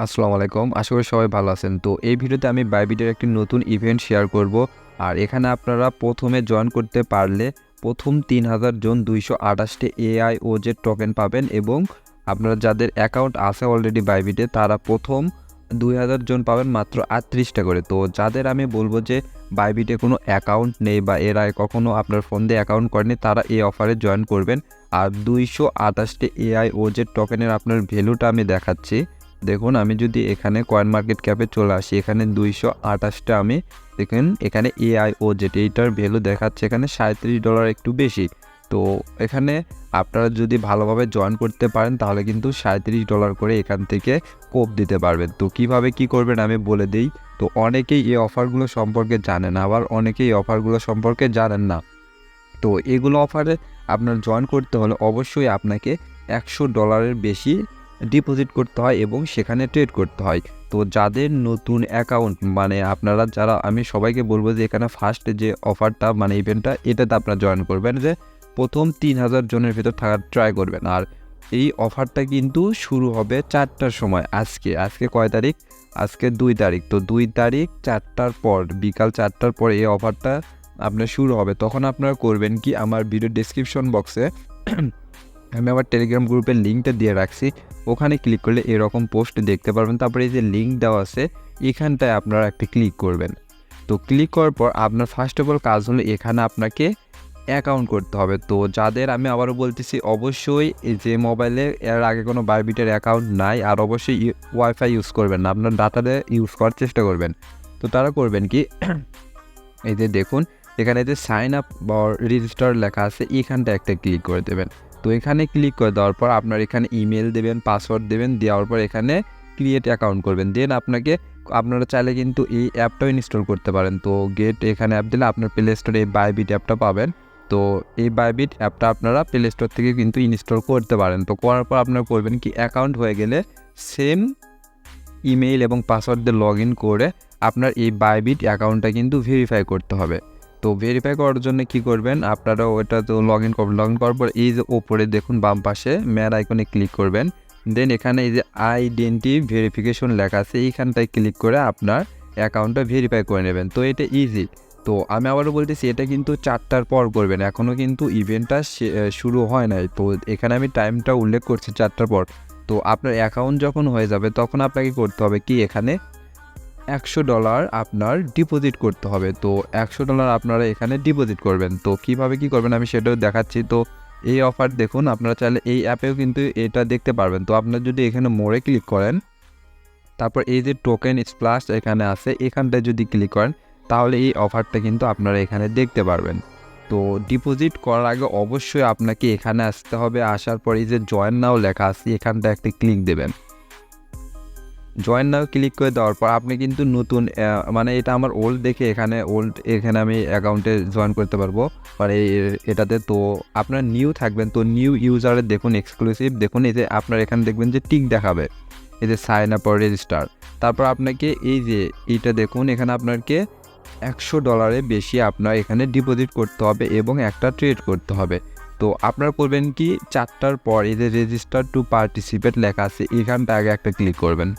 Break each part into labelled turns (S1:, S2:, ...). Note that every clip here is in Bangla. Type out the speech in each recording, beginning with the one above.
S1: আসসালামু আলাইকুম। আশা করি সবাই ভালো আছেন। তো এই ভিডিওতে আমি বাইবিটের একটি নতুন ইভেন্ট শেয়ার করব। আর এখানে আপনারা প্রথমে জয়েন করতে পারলে প্রথম ৩,০০০ জন ২২৮টি AIOZ টোকেন পাবেন এবং আপনারা যাদের অ্যাকাউন্ট আছে অলরেডি বাইবিটে তারা প্রথম ২,০০০ জন পাবেন মাত্র ৩৮টা করে। তো যাদের আমি বলবো যে বাইবিটে কোনো অ্যাকাউন্ট নেই বা এর আগে কখনো আপনার ফোন দিয়ে অ্যাকাউন্ট করেনি তারা এই অফারে জয়েন করবেন। আর ২২৮টি AIOZ টোকেনের আপনার ভ্যালুটা আমি দেখাচ্ছি। দেখুন আমি যদি এখানে কয়েন মার্কেট ক্যাপে চলে আসি, এখানে ২২৮টা আমি দেখেন এখানে AIOZ এইটার ভ্যালু দেখাচ্ছে এখানে $37 একটু বেশি। তো এখানে আপনারা যদি ভালোভাবে জয়েন করতে পারেন তাহলে কিন্তু $37 করে এখান থেকে কোপ দিতে পারবেন। তো কিভাবে কি করবেন আমি বলে দিই। তো অনেকেই এই অফারগুলো সম্পর্কে জানেন, আবার অনেকেই এই অফারগুলো সম্পর্কে জানেন না। তো এগুলো অফারে আপনার জয়েন করতে হলে অবশ্যই আপনাকে $100 বেশি ডিপোজিট করতে হয় এবং সেখানে ট্রেড করতে হয়। তো যাদের নতুন অ্যাকাউন্ট মানে আপনারা যারা আমি সবাইকে বলবো যে এখানে ফার্স্ট যে অফারটা মানে ইভেন্টটা এটাতে আপনারা জয়েন করবেন, যে প্রথম ৩,০০০ জনের ভিতর থাকার ট্রাই করবেন। আর এই অফারটা কিন্তু শুরু হবে 4টার সময়। আজকে কয় তারিখ? আজকে 2 তারিখ। তো 2 তারিখ 4টার পর বিকাল 4টার পর এই অফারটা আপনার শুরু হবে। তখন আপনারা করবেন কি, আমার ভিডিও ডেসক্রিপশন বক্সে আমি আমার টেলিগ্রাম গ্রুপের লিঙ্কটা দিয়ে রাখছি, ওখানে ক্লিক করলে এরকম পোস্ট দেখতে পারবেন। তারপরে এই যে লিঙ্ক দেওয়া আছে এখানটায় আপনারা একটা ক্লিক করবেন। তো ক্লিক করার পর আপনার ফার্স্ট অফ অল কাজ হলো এখানে আপনাকে অ্যাকাউন্ট করতে হবে। তো যাদের আমি আবারও বলতেছি অবশ্যই যে মোবাইলে এর আগে কোনো বাইবিটের অ্যাকাউন্ট নাই আর অবশ্যই ওয়াইফাই ইউজ করবেন না, আপনার ডাটাতে ইউজ করার চেষ্টা করবেন। তো তারা করবেন কি, এই যে দেখুন এখানে যে সাইন আপ বা রেজিস্টার লেখা আছে এখানটা একটা ক্লিক করে দেবেন। তো এখানে ক্লিক করে দেওয়ার পর আপনার এখানে ইমেল দেবেন, পাসওয়ার্ড দেবেন, দেওয়ার পর এখানে ক্রিয়েট অ্যাকাউন্ট করবেন। দেন আপনারা চাইলে কিন্তু এই অ্যাপটাও ইনস্টল করতে পারেন। তো এখানে অ্যাপ দিলে আপনার প্লে স্টোরে এই বাইবিট অ্যাপটা পাবেন। তো এই বাইবিট অ্যাপটা আপনারা প্লে স্টোর থেকে কিন্তু ইনস্টল করতে পারেন। তো করার পর আপনারা করবেন কি, অ্যাকাউন্ট হয়ে গেলে সেম ইমেইল এবং পাসওয়ার্ড দিয়ে লগ ইন করে আপনার এই বাইবিট অ্যাকাউন্টটা কিন্তু ভেরিফাই করতে হবে। তো ভেরিফাই করার জন্য কি করবেন, আপনারা ওটা তো লগ ইন করার পর এই যে ওপরে দেখুন বাম পাশে ম্যার আইকনে ক্লিক করবেন। দেন এখানে এই যে আইডেন্টি ভেরিফিকেশন লেখা আছে এইখানটায় ক্লিক করে আপনার অ্যাকাউন্টটা ভেরিফাই করে নেবেন। তো এটা ইজি। তো আমি আবারও বলতেছি এটা কিন্তু 4টার পর করবেন, এখনও কিন্তু ইভেন্টটা শুরু হয় নাই। তো এখানে আমি টাইমটা উল্লেখ করছি 4টার পর। তো আপনার অ্যাকাউন্ট যখন হয়ে যাবে তখন আপনাকে করতে হবে কি, এখানে $100 আপনার ডিপোজিট করতে হবে। তো $100 আপনারা এখানে ডিপোজিট করবেন। তো কিভাবে কি করবেন আমি সেটাও দেখাচ্ছি। তো এই অফার দেখুন আপনারা চাইলে এই অ্যাপেও কিন্তু এটা দেখতে পারবেন। তো আপনারা যদি এখানে মোড়ে ক্লিক করেন, তারপর এই যে টোকেন স্প্লাশ এখানে আছে এখানটায় যদি ক্লিক করেন তাহলে এই অফারটা কিন্তু আপনারা এখানে দেখতে পারবেন। তো ডিপোজিট করার আগে অবশ্যই আপনাকে এখানে আসতে হবে। আসার পর এই যে জয়েন নাও লেখা আছে এখানটা একটা ক্লিক দেবেন। জয়েন নাও ক্লিক করে দেওয়ার পর আপনি কিন্তু নতুন মানে এটা আমার ওল্ড দেখে এখানে আমি অ্যাকাউন্টে জয়েন করতে পারবো মানে এটাতে। তো আপনার নিউ থাকবেন, তো নিউ ইউজারের দেখুন এক্সক্লুসিভ দেখুন এই যে আপনার এখানে দেখবেন যে টিক দেখাবে এই যে সাইন আপ অর রেজিস্টার। তারপর আপনাকে এই যে এইটা দেখুন এখানে আপনাকে $100 বেশি আপনার এখানে ডিপোজিট করতে হবে এবং একটা ট্রেড করতে হবে। তো আপনারা করবেন কি, 4টার পর এই যে রেজিস্টার টু পার্টিসিপেট লেখা আছে এখানটা আগে একটা ক্লিক করবেন।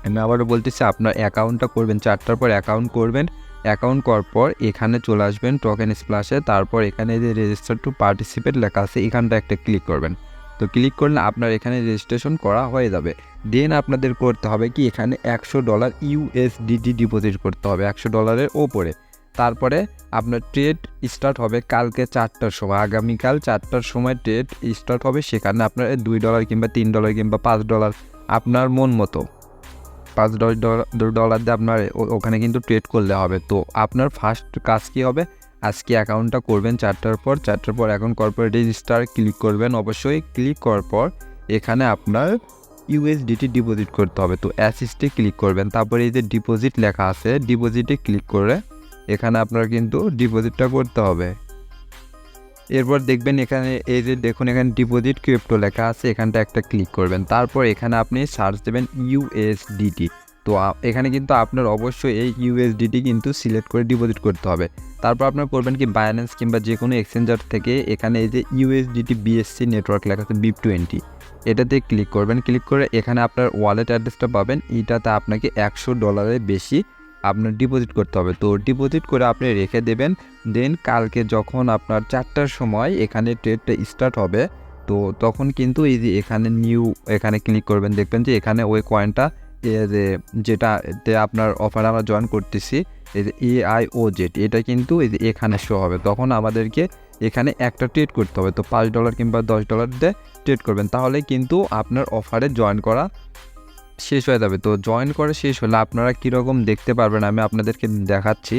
S1: আমি আবারও বলতেছি আপনার অ্যাকাউন্টটা করবেন 4টার পর অ্যাকাউন্ট করবেন। অ্যাকাউন্ট করার পর এখানে চলে আসবেন টোকেন স্প্লাশে, তারপর এখানে যে রেজিস্টার টু পার্টিসিপেট লেখা আছে এখানটা একটা ক্লিক করবেন। তো ক্লিক করলে আপনার এখানে রেজিস্ট্রেশন করা হয়ে যাবে। দেন আপনাদের করতে হবে কি, এখানে $100 USDT ডিপোজিট করতে হবে $100-এর ওপরে। তারপরে আপনার ট্রেড স্টার্ট হবে কালকে 4টার সময়, আগামীকাল 4টার সময় ট্রেড স্টার্ট হবে। সেখানে আপনার $2 কিংবা $3 কিংবা $5 আপনার মন মতো $5 দিয়ে আপনার ওখানে কিন্তু ট্রেড করলে হবে। তো আপনার ফার্স্ট কাজ কী হবে, আজকে অ্যাকাউন্টটা করবেন 4টার পর অ্যাকাউন্ট করার পর রেজিস্টার ক্লিক করবেন। অবশ্যই ক্লিক করার পর এখানে আপনার USDT ডিপোজিট করতে হবে। তো অ্যাসিস্টে ক্লিক করবেন, তারপরে এই যে ডিপোজিট লেখা আছে ডিপোজিটে ক্লিক করে এখানে আপনার কিন্তু ডিপোজিটটা করতে হবে। এরপর দেখবেন এখানে এই যে দেখুন এখানে ডিপোজিট ক্রিপ্টো লেখা আছে এখানটা একটা ক্লিক করবেন। তারপর এখানে আপনি সার্চ দেবেন USDT। তো এখানে কিন্তু আপনার অবশ্যই এই USDT কিন্তু সিলেক্ট করে ডিপোজিট করতে হবে। তারপর আপনার করবেন কি বাইন্যান্স কিংবা যে কোনো এক্সচেঞ্জার থেকে এখানে এই যে USDT BSC নেটওয়ার্ক লেখা আছে BIP20, এটাতে ক্লিক করবেন। ক্লিক করে এখানে আপনার ওয়ালেট অ্যাড্রেসটা পাবেন, এটাতে আপনাকে $100 বেশি আপনার ডিপোজিট করতে হবে। তো ডিপোজিট করে আপনি রেখে দেবেন। দেন কালকে যখন আপনার 4টার সময় এখানে ট্রেডটা স্টার্ট হবে, তো তখন কিন্তু এই যে এখানে এখানে ক্লিক করবেন, দেখবেন যে এখানে ওই কয়েনটা যেটাতে আপনার অফার আমরা জয়েন করতেছি, এই যে AIOZ, এটা কিন্তু এই যে এখানে শো হবে। তখন আমাদেরকে এখানে একটা ট্রেড করতে হবে। তো $5 কিংবা $10 দিয়ে ট্রেড করবেন, তাহলে কিন্তু আপনার অফারে জয়েন করা শেষ হয়ে যাবে। তো জয়েন করা শেষ হলে আপনারা কীরকম দেখতে পারবেন আমি আপনাদেরকে দেখাচ্ছি।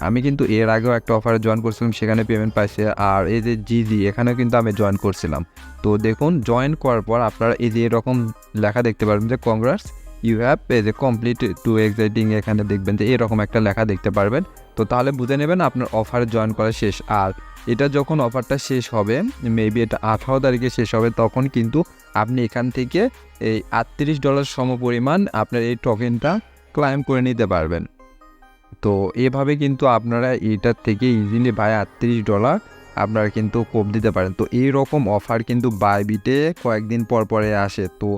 S1: আমি কিন্তু এর আগেও একটা অফারে জয়েন করছিলাম, সেখানে পেমেন্ট পাইছে। আর এই যে জিজি, এখানেও কিন্তু আমি জয়েন করছিলাম। তো দেখুন, জয়েন করার পর আপনারা এই যে এরকম লেখা দেখতে পারবেন যে কংগ্রাটস ইউ হ্যাভ এই যে কমপ্লিট টু এক্সাইটিং, এখানে দেখবেন যে এরকম একটা লেখা দেখতে পারবেন। তো তাহলে বুঝে নেবেন আপনার অফারে জয়েন করা শেষ। আর এটা যখন অফারটা শেষ হবে, মেবি এটা 18 তারিখে শেষ হবে, তখন কিন্তু আপনি এখান থেকে এই $38 সমপরিমাণ আপনার এই টোকেনটা ক্লাইম করে নিতে পারবেন। তো এভাবে কিন্তু আপনারা এটার থেকে ইজিলি $38 আপনারা কিন্তু কোপ দিতে পারেন। তো এইরকম অফার কিন্তু বাইবিটে কয়েকদিন পর পরে আসে। তো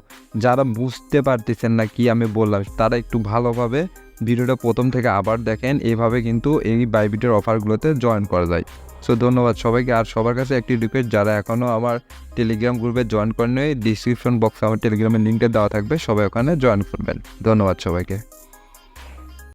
S1: যারা বুঝতে পারতেছেন না কি আমি বললাম, তারা একটু ভালোভাবে ভিডিওটা প্রথম থেকে আবার দেখেন। এইভাবে কিন্তু এই বাইবিটের অফারগুলোতে জয়েন করা যায়। সো ধন্যবাদ সবাইকে। আর সবার কাছে একটি রিকোয়েস্ট, যারা এখনও আমার টেলিগ্রাম গ্রুপে জয়েন করেন, ডিসক্রিপশন বক্সে আমার টেলিগ্রামের লিঙ্কটা দেওয়া থাকবে, সবাই ওখানে জয়েন করবেন। ধন্যবাদ সবাইকে।